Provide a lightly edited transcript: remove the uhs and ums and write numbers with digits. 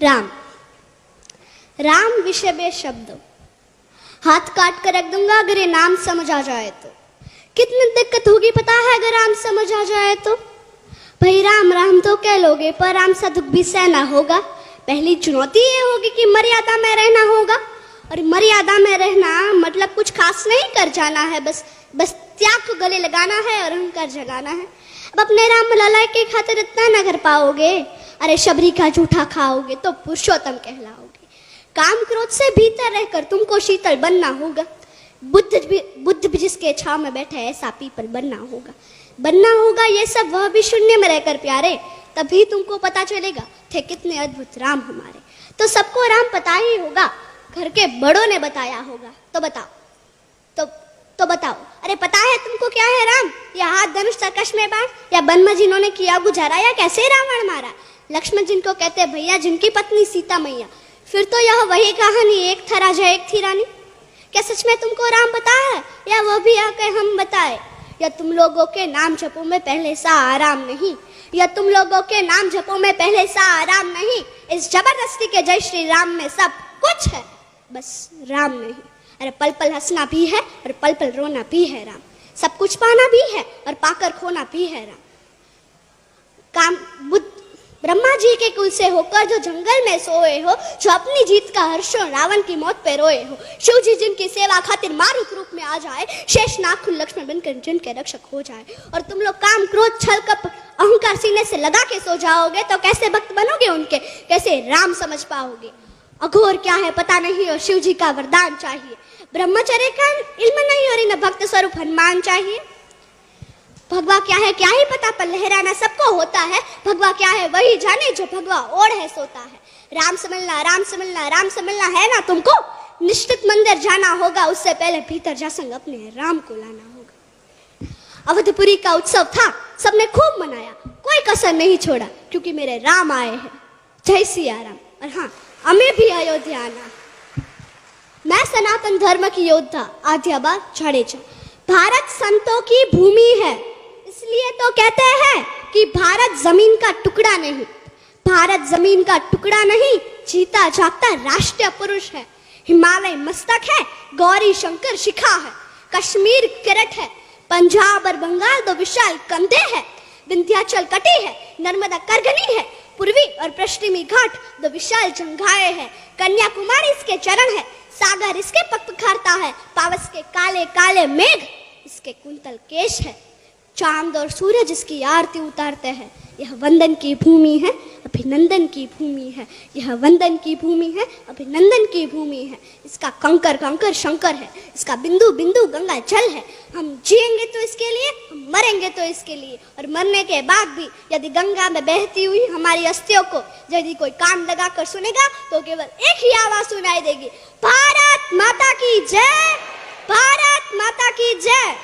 राम। राम विषय बे शब्द, हाथ काट कर रख दूंगा अगर ये नाम समझ आ जाए तो। कितनी दिक्कत होगी पता है अगर राम समझ आ जाए तो। भाई राम राम तो कह लोगे पर राम सा दुख भी सहना होगा। पहली चुनौती ये होगी कि मर्यादा में रहना होगा, और मर्यादा में रहना मतलब कुछ खास नहीं कर जाना है, बस त्याग को गले लगाना है और अहंकार जगाना है। अब अपने राम लला के खातिर इतना न कर पाओगे, अरे शबरी का जूठा खाओगे तो पुरुषोत्तम कहलाओगे। काम क्रोध से भीतर रहकर तुमको शीतल बनना होगा। बुद्ध भी जिसके छाव में बैठे ऐसा पीपल बनना होगा। ये सब वह भी शून्य में रहकर प्यारे, तभी तुमको पता चलेगा थे कितने अद्भुत राम हमारे। तो सबको राम पता ही होगा, घर के बड़ों ने बताया होगा। तो बताओ अरे पता है तुमको क्या है राम? या हाथ धनुष तरकश में बाण, या वन में जिन्होंने किया गुजारा, या कैसे रावण मारा? लक्ष्मण जिनको कहते भैया, जिनकी पत्नी सीता मैया। फिर तो यह वही कहानी, एक था राजा एक थी रानी। क्या सच में तुमको राम पता है, या वह भी आके हम बताए? या तुम लोगों के नाम जपो में पहले सा आराम नहीं, या तुम लोगों के नाम जपो में पहले सा आराम नहीं। इस जबरदस्ती के जय श्री राम में सब कुछ है, बस राम नहीं। अरे पल पल हंसना भी है और पल पल रोना भी है राम। सब कुछ पाना भी है और पाकर खोना भी है राम। ब्रह्मा जी के कुल से होकर जो जंगल में सोए हो, जो अपनी जीत का हर्षो रावण की मौत पे रोए हो। शिव जी जिनकी सेवा खातिर मारुत रूप में आ जाए, शेष नागकुल लक्ष्मण बनकर जिनके रक्षक हो जाए। और तुम लोग काम क्रोध छल कपट अहंकार सीने से लगा के सो जाओगे तो कैसे भक्त बनोगे उनके, कैसे राम समझ पाओगे? अघोर क्या है पता नहीं और शिव जी का वरदान चाहिए। ब्रह्मचर्य का इल्म नहीं और इन भक्त स्वरूप हनुमान चाहिए। भगवा क्या है क्या ही पता, पर लहराना सबको होता है। भगवा क्या है वही जाने जो भगवा ओढ़ है सोता है। राम समझना है ना तुमको? निश्चित मंदिर जाना होगा, उससे पहले भीतर जा संग अपने राम को लाना होगा। अवधपुरी का उत्सव था, सबने खूब मनाया, कोई कसर नहीं छोड़ा, क्योंकि मेरे राम आए हैं। जय सिया राम। और हाँ, हमें भी अयोध्या आना। मैं सनातन धर्म की योद्धा आद्याबा जाडेजा। भारत संतों की भूमि है, इसलिए तो कहते हैं कि भारत जमीन का टुकड़ा नहीं। भारत जमीन का टुकड़ा नहीं, जीता जागता राष्ट्रीय पुरुष है। हिमालय मस्तक है, गौरी शंकर शिखा है, कश्मीर किरट है, पंजाब और बंगाल दो विशाल कंधे हैं, विंध्याचल कटी है, नर्मदा करगनी है, पूर्वी और पश्चिमी घाट दो विशाल जंघाएं हैं, कन्याकुमारी इसके चरण है, सागर इसके पग पखारता है, पावस के काले काले मेघ इसके कुंतल केश है, चांद और सूरज इसकी आरती उतारते हैं। यह वंदन की भूमि है, अभिनंदन की भूमि है। यह वंदन की भूमि है, अभिनंदन की भूमि है। इसका कंकर कंकर शंकर है, इसका बिंदु बिंदु गंगा जल है। हम जिएंगे तो इसके लिए, हम मरेंगे तो इसके लिए, और मरने के बाद भी यदि गंगा में बहती हुई हमारी अस्थियों को यदि कोई कान लगा कर सुनेगा तो केवल एक ही आवाज सुनाई देगी, भारत माता की जय, भारत माता की जय।